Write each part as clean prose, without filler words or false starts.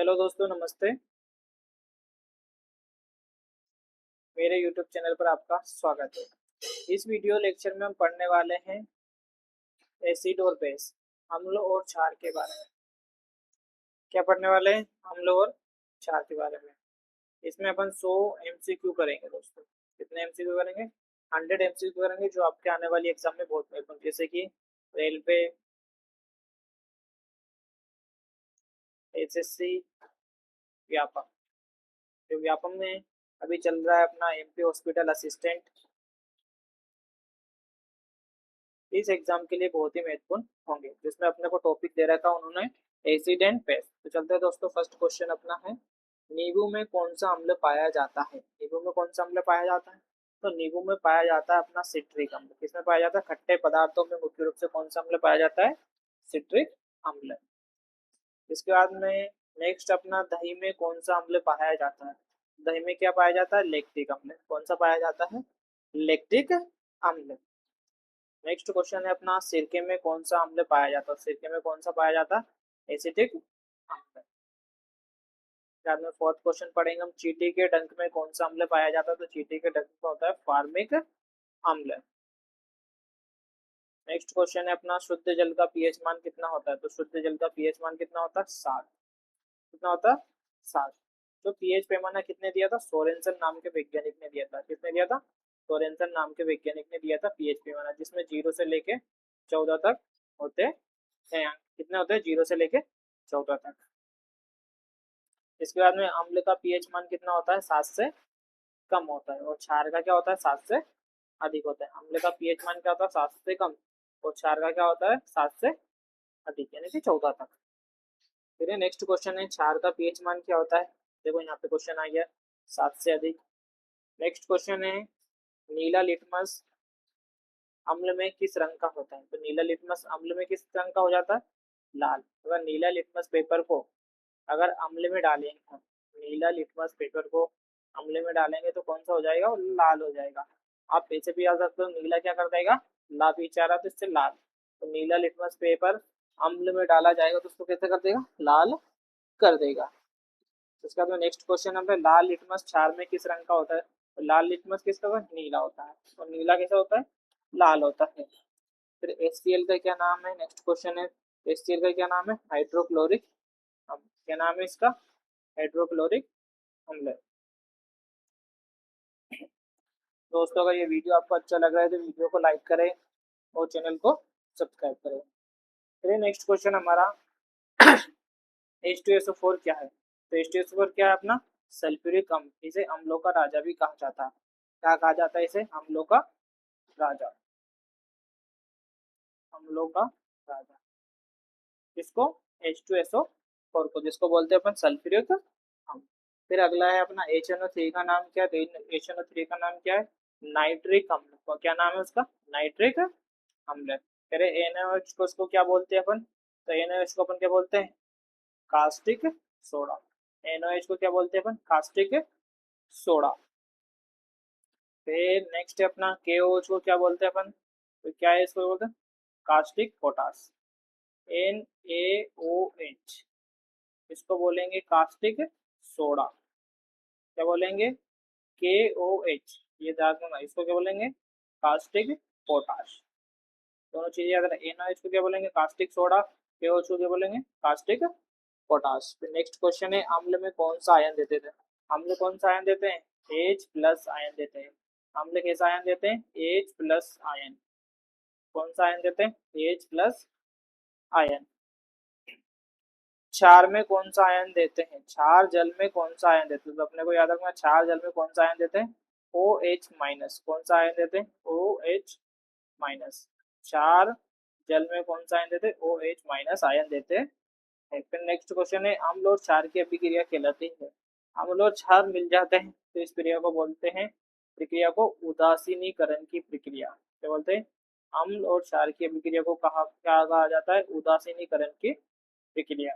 Hello दोस्तों, नमस्ते। मेरे YouTube चैनल पर आपका स्वागत है। इस वीडियो लेक्चर में हम पढ़ने वाले हैं एसिड और बेस, अम्ल और क्षार के बारे में। क्या पढ़ने वाले हैं? अम्ल और क्षार के बारे में। इसमें अपन 100 MCQ करेंगे दोस्तों। कितने MCQ करेंगे? 100 MCQ करेंगे, जो आपके आने वाली एग्जाम में बहुत महत्वपूर्ण, जैसे कि रेलवे, SSC, व्यापम। जो व्यापम में अभी चल रहा है अपना MP हॉस्पिटल असिस्टेंट, इस एग्जाम के लिए बहुत ही महत्वपूर्ण होंगे, जिसमें अपने को टॉपिक दे रखा है उन्होंने एसिड एंड बेस। तो चलते हैं दोस्तों, फर्स्ट क्वेश्चन अपना है, नींबू में कौन सा अम्ल पाया जाता है? नींबू में कौन सा अम्ल पाया जाता है? तो नींबू में पाया जाता है अपना सिट्रिक अम्ल। किसमें पाया जाता है? खट्टे पदार्थों में मुख्य रूप से कौन सा अम्ल पाया जाता है? सिट्रिक अम्ल। इसके बाद में नेक्स्ट अपना, दही में कौन सा अम्ल पाया जाता है? दही में क्या पाया जाता है? लैक्टिक अम्ल। कौन सा पाया जाता है? लैक्टिक अम्ल। नेक्स्ट क्वेश्चन है अपना, सिरके में कौन सा अम्ल पाया जाता है? सिरके में कौन सा पाया जाता है? एसिटिक अम्ल। बाद में फोर्थ क्वेश्चन पढ़ेंगे हम, चींटी के डंक में कौन सा अम्ल पाया जाता है? तो चींटी के डंक में होता है फार्मिक अम्ल। नेक्स्ट क्वेश्चन है अपना, शुद्ध जल का पीएच मान कितना होता है? तो शुद्ध जल का पीएच मान कितना होता है? 7। कितना होता है? 7। तो पीएच पैमाना कितने दिया था? सोरेनसन नाम के वैज्ञानिक ने दिया था। किसने दिया था? सोरेनसन नाम के वैज्ञानिक ने दिया था पीएच पैमाना, जिसमें 0 से लेके 14 तक होते हैं। कितने होते हैं? 0 से लेके 14 तक। इसके बाद में अम्ल का पीएच मान कितना होता है? 7 से कम होता है। और क्षार का क्या होता है? 7 से अधिक होता है। अम्ल का पीएच मान क्या होता है? 7 से कम। और क्षार का क्या होता है? 7 से अधिक, यानी कि 14 तक। फिर नेक्स्ट क्वेश्चन है, क्षार का पीएच मान क्या होता है? देखो यहाँ पे क्वेश्चन आ गया, 7 से अधिक। नेक्स्ट क्वेश्चन है, नीला लिटमस अम्ल में किस रंग का होता है? तो नीला लिटमस अम्ल में किस रंग का हो जाता है? लाल। अगर नीला लिटमस पेपर को अगर अम्ल में डालेंगे हम, नीला लिटमस पेपर को अम्ल में डालेंगे तो कौन सा हो जाएगा? वो लाल हो जाएगा। आप ऐसे भी याद सकते हो, नीला क्या कर देगा? ला पीछे आ रहा तो इससे लाल। तो नीला लिटमस पेपर अम्ल में डाला जाएगा तो उसको कैसे कर देगा? लाल कर देगा। इसके बाद में नेक्स्ट क्वेश्चन है, लाल लिटमस क्षार में किस रंग का होता है? तो लाल लिटमस किसका होता है? नीला होता है। और नीला कैसा होता है? लाल होता है। फिर HCl का क्या नाम है? नेक्स्ट क्वेश्चन है, HCl का क्या नाम है? हाइड्रोक्लोरिक अम्ल। क्या नाम है इसका? हाइड्रोक्लोरिक अम्ल। दोस्तों, अगर ये वीडियो आपको अच्छा लग रहा है तो वीडियो को लाइक करें और चैनल को सब्सक्राइब करें। फिर नेक्स्ट क्वेश्चन हमारा, H2SO4 क्या है? तो H2SO4 क्या है अपना? सल्फ्यूरिक अम्ल। इसे अम्लों का राजा भी कहा जाता है। क्या कहा जाता है इसे? अम्लों का राजा। अम्लों का राजा किसको? H2SO4 को, जिसको बोलते हैं अपन सल्फ्यूरिक अम्ल। फिर अगला है अपना HNO3 का नाम क्या है? तो HNO3 का नाम क्या है? नाइट्रिक अम्ल। तो क्या नाम है उसका? नाइट्रिक अम्ल। फिर NaOH को उसको क्या बोलते हैं अपन? तो NaOH को अपन क्या बोलते हैं? Caustic soda. NaOH को क्या बोलते हैं अपन? Caustic soda. फिर नेक्स्ट है अपना KOH को क्या बोलते हैं अपन? तो क्या है इसको बोलते हैं? Caustic potash. NaOH इसको बोलेंगे कास्टिक सोडा। क्या बोलेंगे? KOH, ये याद रखना, इसको क्या बोलेंगे? Caustic potash. दोनों चीजें याद रखना। NaOH को क्या बोलेंगे? Caustic soda. KOH को क्या बोलेंगे? Caustic potash. फिर नेक्स्ट क्वेश्चन है, अम्ल में कौन सा आयन देते थे? अम्ल कौन सा आयन देते हैं? H+ आयन देते हैं। अम्ल कैसा आयन देते हैं? H+ ion. कौन सा आयन देते हैं? H+ ion. क्षार में कौन सा आयन देते हैं? क्षार जल में कौन सा आयन देते हैं? तो अपने को याद रखना, क्षार जल में कौन सा आयन देते हैं? OH-। कौन सा आयन देते हैं? OH-। क्षार जल में कौन सा आयन देते हैं? OH- आयन देते हैं। फिर नेक्स्ट क्वेश्चन है, अम्ल और क्षार की अभिक्रिया कहलाती है। अम्ल और क्षार मिल जाते हैं तो इस क्रिया को बोलते हैं, प्रक्रिया को उदासीनीकरण की प्रक्रिया। क्या बोलते हैं? अम्ल और क्षार की अभिक्रिया को क्या कहा जाता है? उदासीनीकरण की प्रक्रिया।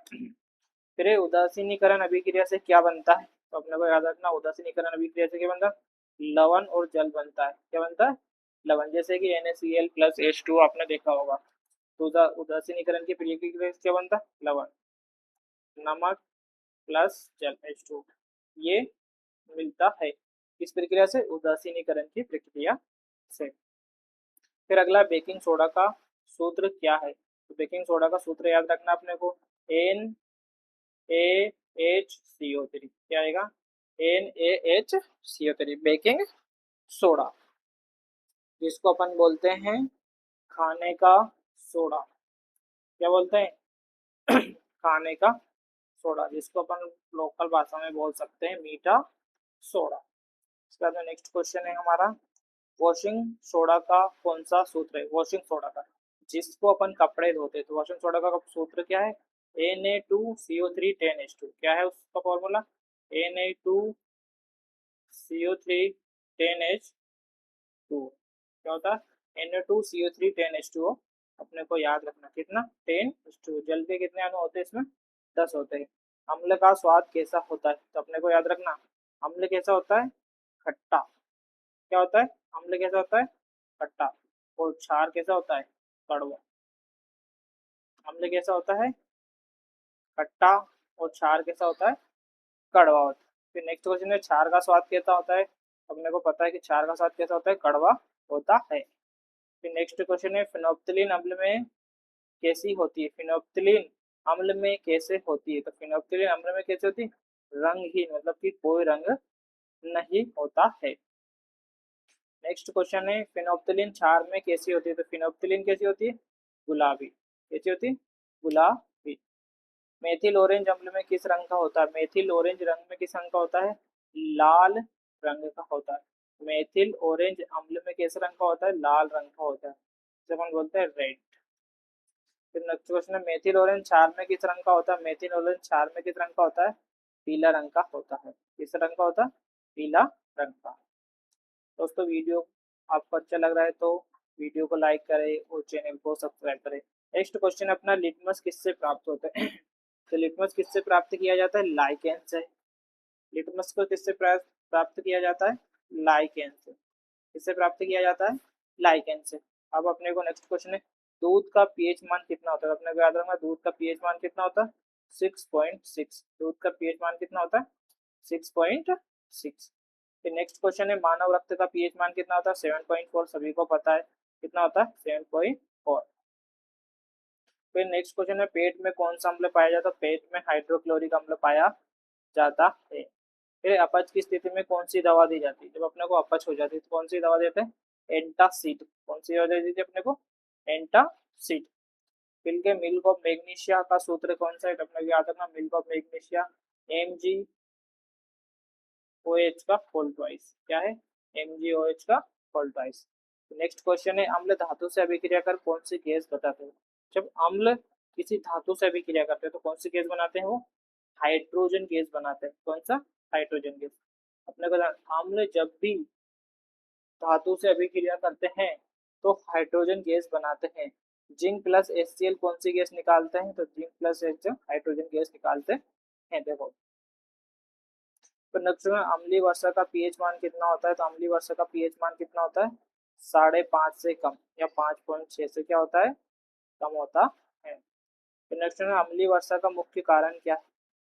फिर उदासीनीकरण अभिक्रिया से क्या बनता है? तो अपने को याद रखना, उदासीनीकरण अभिक्रिया से क्या बनता है? लवण और जल बनता है। क्या बनता है? लवण। जैसे कि NaCl+H2 आपने देखा होगा। तो उदासीनीकरण की प्रक्रिया से क्या बनता है? लवण। नमक प्लस जल H2 ये मिलता है किस प्रक्रिया से? उदासीनीकरण की प्रक्रिया से। फिर अगला बेकिंग सोडा का सूत्र क्या है? तो बेकिंग सोडा का सूत्र याद रखना अपने को NaHCO3 क्या आएगा? NaHCO3 बेकिंग सोडा जिसको अपन बोलते हैं खाने का सोडा। क्या बोलते हैं? खाने का सोडा जिसको अपन लोकल भाषा में बोल सकते हैं मीठा सोडा। इसके बाद में नेक्स्ट क्वेश्चन है हमारा वॉशिंग सोडा का कौन सा सूत्र है? वॉशिंग सोडा का जिसको अपन कपड़े धोते हैं तो वॉशिंग सोडा का सूत्र क्या है? Na2CO3 10H2 क्या है उसका फॉर्मूला? Na2CO3 10H2 क्या होता है? Na2CO3 10H2O अपने को याद रखना कितना? 10H2 जल के कितने अणु होते हैं इसमें? 10 होते हैं। अम्ल का स्वाद कैसा होता है? तो अपने को याद रखना अम्ल कैसा होता है? खट्टा। क्या होता है? अम्ल कैसा होता है? खट्टा। और क्षार कैसा होता है? कड़वा। अम्ल कैसा होता है? खट्टा। और क्षार कैसा होता है? कड़वा होता है। फिर नेक्स्ट क्वेश्चन है क्षार का स्वाद कैसा होता है? अपने को पता है कि क्षार का स्वाद कैसा होता है? कड़वा होता है। फिर नेक्स्ट क्वेश्चन है फिनोप्थिलीन अम्ल में कैसी होती है? फिनोप्थिलीन अम्ल में कैसे होती है? तो फिनोप्थिलीन अम्ल में कैसे होती है? रंगहीन मतलब कि कोई रंग नहीं होता है। नेक्स्ट क्वेश्चन है फिनोप्थिलीन क्षार में कैसी होती है? तो फिनोप्थिलीन कैसी होती है? गुलाबी। कैसी होती है? गुलाबी। मेथिल ऑरेंज अम्ल में किस रंग का होता है? मेथिल ऑरेंज रंग में किस रंग का होता है? लाल रंग का होता है। मेथिल ऑरेंज अम्ल में किस रंग का होता है? लाल रंग का होता है जिसे अपन बोलते हैं रेड। फिर नेक्स्ट क्वेश्चन है मेथिल ऑरेंज क्षार में किस रंग का होता है? मेथिल ऑरेंज क्षार में किस रंग का होता है? पीला रंग का होता है। किस रंग का होता है? पीला रंग का। दोस्तों वीडियो आपको अच्छा लग रहा है तो वीडियो को लाइक करें और चैनल को सब्सक्राइब करें। नेक्स्ट क्वेश्चन अपना लिटमस किससे प्राप्त होता है? तो लिटमस किससे प्राप्त किया जाता है? लाइकेन से। लिटमस को किससे प्राप्त किया जाता है? लाइकेन से। किससे प्राप्त किया जाता है? लाइकेन से। अब अपने को नेक्स्ट क्वेश्चन है दूध का पीएच मान कितना होता है? अपने को याद रखना दूध का पीएच मान कितना होता है? 6.6। दूध का पीएच मान कितना होता है? 6.6। फिर नेक्स्ट क्वेश्चन है मानव रक्त का पीएच मान कितना होता है? 7.4 सभी को पता है कितना होता है? 7.4। फिर नेक्स्ट क्वेश्चन है पेट में कौन सा अम्ल पाया जाता है? पेट में हाइड्रोक्लोरिक अम्ल पाया जाता है। फिर अपच की स्थिति में कौन सी दवा दी जाती है? जब अपने को अपच हो जाती है तो कौन सी दवा देते हैं? एंटासिड। कौन सी दवा दे दी थी अपने को? एंटासिड। फिर के मिल्क ऑफ मैग्नीशिया का सूत्र कौन सा है? अपने को याद रखना मिल्क ऑफ मैग्नीशिया MgOH का होल ट्वाइस। क्या है? MgOH का होल ट्वाइस। नेक्स्ट क्वेश्चन है अम्ल धातु से अभिक्रिया कर कौन सी गैस बताते हैं? जब अम्ल किसी धातु से अभिक्रिया करते हैं तो कौन सी गैस बनाते हैं? वो हाइड्रोजन गैस बनाते हैं। कौन सा? Hydrogen gas. अपने को अम्ल जब भी धातु से अभिक्रिया करते हैं तो हाइड्रोजन गैस बनाते हैं। जिंक प्लस HCl कौन सी गैस निकालते हैं? तो zinc plus H hydrogen gas निकालते हैं। देखो तो नेक्स्ट में अम्लीय वर्षा का पीएच मान कितना होता है? तो अम्लीय वर्षा का पीएच मान कितना होता है? 5.5 से कम या 5.6 से क्या होता है? कम होता है। फिर नेक्स्ट में अम्लीय वर्षा का मुख्य कारण क्या है?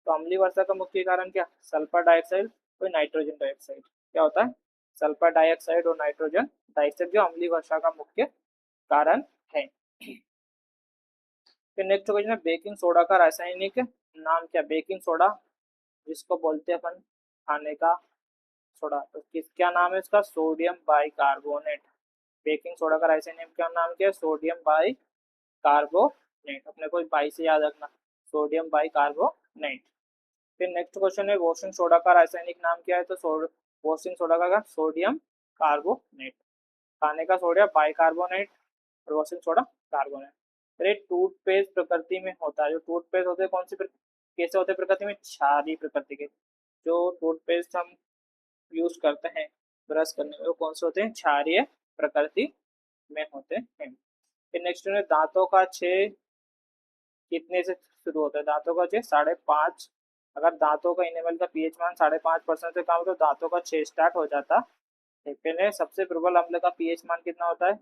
तो अम्लीय वर्षा का मुख्य कारण क्या? सल्फर डाइऑक्साइड और नाइट्रोजन डाइऑक्साइड। क्या होता है? सल्फर डाइऑक्साइड और नाइट्रोजन डाइऑक्साइड जो अम्लीय वर्षा का मुख्य कारण है। फिर नेक्स्ट क्वेश्चन है बेकिंग सोडा का रासायनिक नाम क्या? बेकिंग सोडा जिसको बोलते हैं अपन खाने का सोडा तो किस क्या नाम है इसका? Sodium bicarbonate. बेकिंग सोडा का रासायनिक क्या नाम क्या है? Sodium bicarbonate. अपने को बाई से याद रखना सोडियम बाइकार्बोनेट। फिर नेक्स्ट क्वेश्चन है वॉशिंग सोडा का रासायनिक नाम क्या है? तो वॉशिंग सोडा का सोडियम कार्बोनेट। खाने का सोडियम बाइकार्बोनेट और वॉशिंग सोडा कार्बोनेट। फिर टूथपेस्ट प्रकृति में होता है जो टूथपेस्ट होते हैं कौन सी कैसे होते हैं प्रकृति में? क्षारीय प्रकृति के। जो टूथपेस्ट हम यूज करते हैं ब्रश करने में वो कौन से होते हैं? क्षारीय प्रकृति में होते हैं। फिर नेक्स्ट है दांतों का छेद कितने से शुरू होता है? दांतों का छेद 5.5। अगर दांतों का इनेमल का पीएच मान 5.5% से कम हो तो दांतों का छेद स्टार्ट हो जाता है। फिर सबसे प्रबल अम्ल का पीएच मान कितना होता है?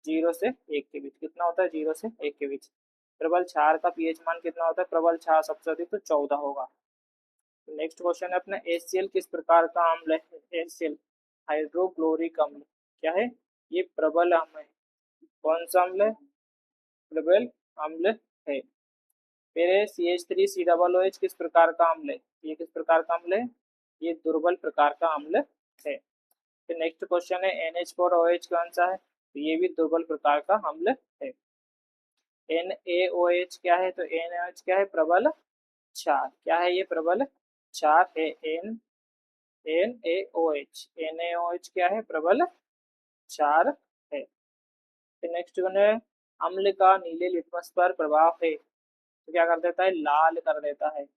0 से 1 के बीच। कितना होता है? 0 से 1 के बीच। प्रबल क्षार का पीएच मान कितना होता है? प्रबल क्षार सबसे अधिक तो 14 होगा। नेक्स्ट क्वेश्चन है अपना HCl किस प्रकार का अम्ल है? HCl हाइड्रोक्लोरिक अम्ल क्या है? ये प्रबल अम्ल है। कौन सा अम्ल है? प्रबल अम्ल है। फिर CH3COOH किस प्रकार का अम्ल है? ये किस प्रकार का अम्ल है? ये दुर्बल प्रकार का अम्ल है। फिर नेक्स्ट क्वेश्चन है NH4OH कौन सा है? तो ये भी दुर्बल प्रकार का अम्ल है। NaOH क्या है? तो NaOH क्या है? प्रबल क्षार। क्या है ये? प्रबल क्षार है। NaOH NaOH क्या है? प्रबल क्षार है। फिर नेक्स्ट वन है अम्ल का नीले लिटमस पर प्रभाव है। तो क्या कर देता है? लाल कर देता है।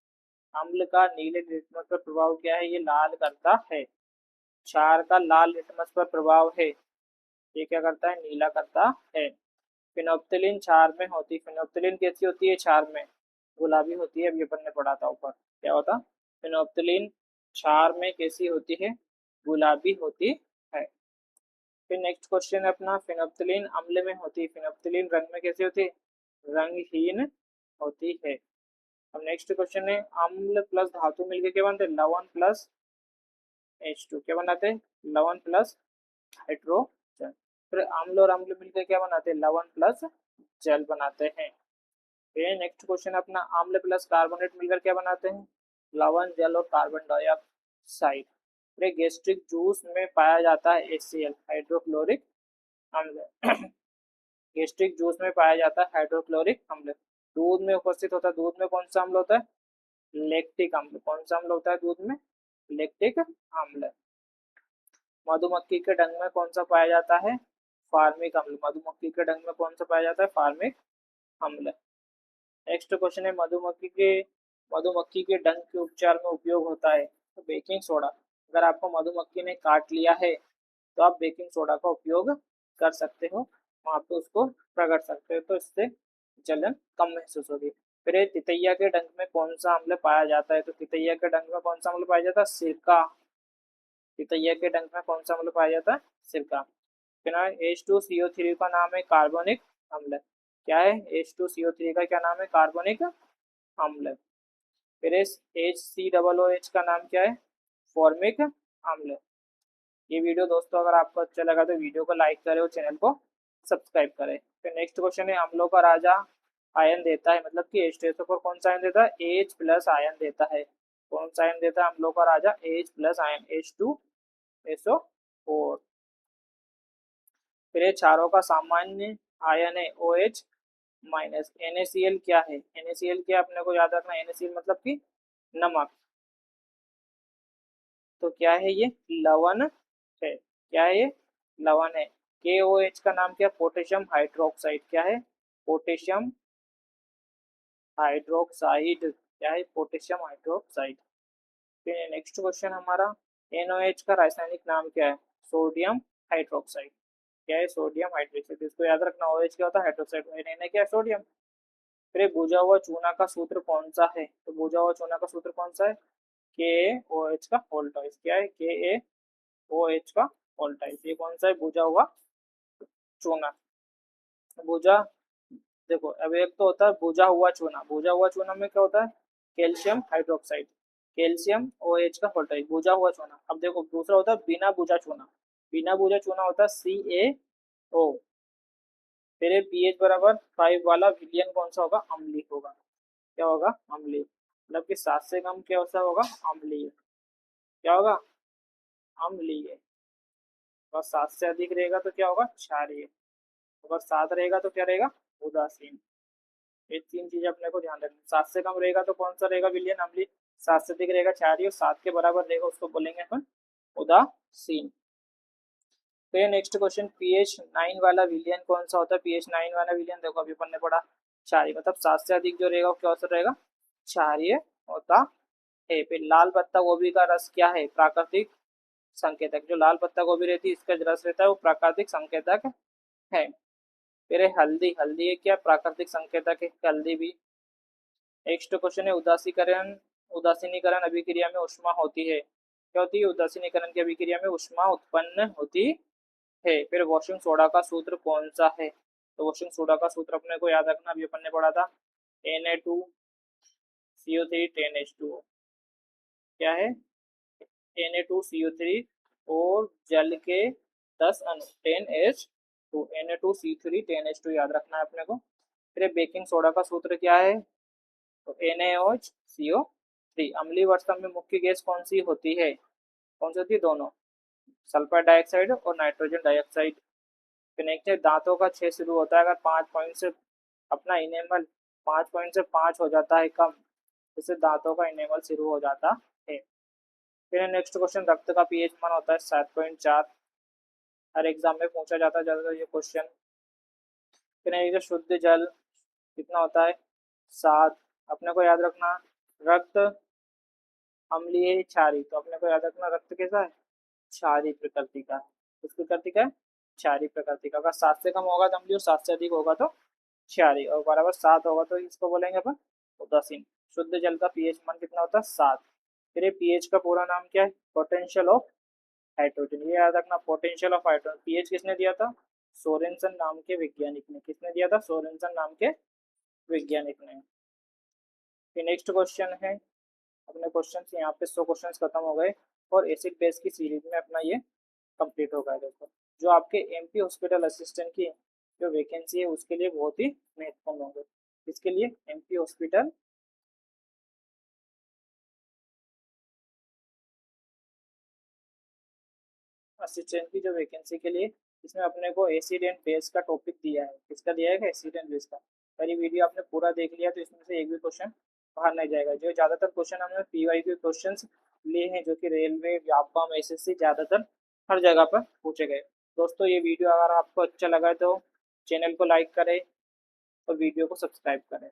अम्ल का नीले लिटमस पर प्रभाव क्या है? ये लाल करता है। क्षार का लाल लिटमस पर प्रभाव है, ये क्या करता है? नीला करता है। फिनोप्थिलीन क्षार में होती, फिनोप्थिलीन कैसी होती है? क्षार में गुलाबी होती है। अभी अपन ने पढ़ा था ऊपर, क्या होता? फिनोप्थिलीन क्षार में कैसी होती है? गुलाबी होती है। फिर नेक्स्ट क्वेश्चन है अपना फिनोप्थिलीन अम्ल में होती है, फिनोप्थिलीन रंग में कैसी होती है? रंगहीन होती है। अब नेक्स्ट क्वेश्चन है अम्ल प्लस धातु मिलकर क्या बनते हैं? लवण प्लस H2 क्या बनाते हैं? लवण प्लस हाइड्रोजन। फिर अम्ल और अम्ल मिलकर क्या बनाते हैं? लवण प्लस जल बनाते हैं। फिर नेक्स्ट क्वेश्चन अपना अम्ल प्लस कार्बोनेट मिलकर क्या बनाते हैं? लवण जल और कार्बन डाइऑक्साइड। फिर गैस्ट्रिक जूस में पाया जाता है HCl हाइड्रोक्लोरिक अम्ल। गैस्ट्रिक जूस में पाया जाता है हाइड्रोक्लोरिक अम्ल। दूध में उपस्थित होता है, दूध में कौन सा अम्ल होता है? लैक्टिक अम्ल। कौन सा अम्ल होता है दूध में? लैक्टिक अम्ल। मधुमक्खी के डंक में कौन सा पाया जाता है? फार्मिक अम्ल। मधुमक्खी के डंक में कौन सा पाया जाता है? फार्मिक अम्ल। नेक्स्ट क्वेश्चन है मधुमक्खी के डंक के उपचार में उपयोग होता है तो बेकिंग सोडा। अगर आपको मधुमक्खी ने काट लिया है तो आप बेकिंग सोडा का उपयोग कर सकते हो, वहां पे उसको रगड़ सकते हो, तो इससे जलन कम महसूस होगी। फिर ये तितैया के डंक में कौन सा अम्ल पाया जाता है? तो तितैया के डंक में कौन सा अम्ल पाया जाता है? सिरका। तितैया के डंक में कौन सा अम्ल पाया जाता है? सिरका। फिर H2CO3 का नाम है कार्बनिक अम्ल। क्या है? H2CO3 का क्या नाम है? कार्बनिक अम्ल। फिर इस HCOOH का नाम क्या है? फॉर्मिक अम्ल। ये वीडियो दोस्तों अगर आपको अच्छा लगा तो वीडियो को लाइक करें और चैनल को सब्सक्राइब करें। फिर नेक्स्ट क्वेश्चन है अम्लों का राजा आयन देता है, मतलब कि H2SO4 कौन सा आयन देता है? H प्लस आयन देता है। कौन सा आयन देता है अम्लों का राजा? H plus ion H2SO4। फिर ये क्षारों का सामान्य आयन है OH माइनस। NaCl क्या है? NaCl क्या अपने को याद रखना? NaCl मतलब कि नमक। तो क्या है ये? लवण है। क्या है ये? लवण है। KOH का नाम क्या? Potassium hydroxide. क्या है? Potassium hydroxide. क्या है? Potassium hydroxide. फिर नेक्स्ट क्वेश्चन हमारा NOH का रासायनिक नाम क्या है? Sodium hydroxide. क्या है? Sodium hydroxide. इसको याद रखना। OH क्या होता है? हाइड्रोक्साइड। Na क्या है? सोडियम। फिर बुझा हुआ चूना का सूत्र कौन सा है? तो बुझा हुआ चूना का सूत्र कौन सा है? KaOH का होल टॉइस। क्या है? KaOH का होल टॉइस। ये कौन सा है? बुझा हुआ चूना। बुझा, देखो अब एक तो होता है बुझा हुआ चूना, बुझा हुआ चूना में क्या होता है? कैल्शियम हाइड्रोक्साइड, कैल्शियम OH का होल टॉइस, बुझा हुआ चूना। अब देखो दूसरा होता है बिना बुझा चूना, बिना बुझा चूना होता है CaO। फिर pH बराबर 5 वाला विलियन कौन सा होगा? अम्लीय होगा। क्या होगा? अम्लीय। मतलब कि 7 से कम क्या सा होगा? अम्लीय। क्या होगा? अम्लीय। और 7 से अधिक रहेगा तो क्या होगा? क्षारीय। अगर 7 रहेगा तो क्या रहेगा? उदासीन। ये तीन चीजें अपने को ध्यान रखनी। 7 से कम रहेगा तो कौन सा रहेगा विलियन? अम्लीय। 7 से अधिक रहेगा क्षारीय, और 7 के बराबर रहेगा उसको बोलेंगे अपन उदासीन। फिर नेक्स्ट क्वेश्चन pH 9 वाला विलियन कौन सा होता है? pH 9 वाला विलियन देखो अभी अपन ने पढ़ा क्षारीय, मतलब 7 से अधिक जो रहेगा वो क्या होता रहेगा? क्षारीय होता है। फिर लाल पत्ता गोभी का रस क्या है? प्राकृतिक संकेतक। जो लाल पत्ता गोभी रहती है इसका रस रहता है वो प्राकृतिक संकेतक है। फिर हल्दी, हल्दी एक क्या? प्राकृतिक संकेतक है हल्दी भी। नेक्स्ट क्वेश्चन है उदासीनीकरण अभिक्रिया में ऊष्मा होती है। क्या होती है? उदासीनीकरण की अभिक्रिया में ऊष्मा उत्पन्न होती है। फिर वॉशिंग सोडा का सूत्र कौन सा है? तो वॉशिंग सोडा का सूत्र अपने को याद रखना, अभी अपन ने पढ़ा था Na2CO3 10H2O। क्या है Na2CO3 और जल के 10 अणु 10H2 Na2C3 10H2 याद रखना है अपने को। फिर बेकिंग सोडा का सूत्र क्या है, तो NaOH CO3। अम्लीय वर्षा में मुख्य गैस कौन सी होती है, कौन सी होती है, दोनों, सल्फर डाइऑक्साइड और नाइट्रोजन डाइऑक्साइड। फिर नेक्स्ट है दांतों का छेद शुरू होता है अगर 5 पॉइंट से अपना इनेमल 5 पॉइंट से 5 हो जाता है कम, इससे दांतों का इनेमल शुरू हो जाता है। फिर नेक्स्ट क्वेश्चन, रक्त का पीएच मान होता है 7.4। हर एग्जाम में पूछा जाता है ज्यादातर ये क्वेश्चन। फिर ये शुद्ध जल कितना होता है 7। अपने को याद रखना रक्त अम्लीय है क्षारीय, तो अपने को याद रखना रक्त कैसा है, क्षारीय प्रकृति का। किस प्रकृति का है, क्षारीय प्रकृति का। अगर 7 से कम होगा तो अम्लीय और 7 से अधिक होगा तो क्षारीय, और बराबर 7 होगा तो इसको बोलेंगे अपन उदासीन। शुद्ध जल का पीएच मान कितना होता है 7। फिर ये पीएच का पूरा नाम क्या है, पोटेंशियल ऑफ हाइड्रोजन। ये याद रखना पोटेंशियल ऑफ हाइड्रोजन। पीएच किसने दिया था, सोरेनसन नाम के वैज्ञानिक ने। किसने दिया था, सोरेनसन नाम के वैज्ञानिक ने। फिर नेक्स्ट क्वेश्चन है, अपने क्वेश्चन यहाँ पे 100 क्वेश्चन खत्म हो गए और एसिड बेस की सीरीज में अपना ये कंप्लीट हो गया। दोस्तों जो आपके एमपी हॉस्पिटल असिस्टेंट की जो वैकेंसी है उसके लिए बहुत ही महत्वपूर्ण होंगे। इसके लिए एमपी हॉस्पिटल असिस्टेंट की जो वैकेंसी के लिए, इसमें अपने को एसिड एंड बेस का टॉपिक दिया है। किसका दिया है, एसिड एंड बेस का। पहली वीडियो आपने पूरा देख लिया तो इसमें से एक भी क्वेश्चन बाहर नहीं जाएगा। जो ज्यादातर क्वेश्चन हमने पीवाईक्यू क्वेश्चन लिए हैं जो कि रेलवे, व्यापम, एसएससी ज्यादातर हर जगह पर पूछे गए। दोस्तों ये वीडियो अगर आपको अच्छा लगा तो चैनल को लाइक करें और वीडियो को सब्सक्राइब करें।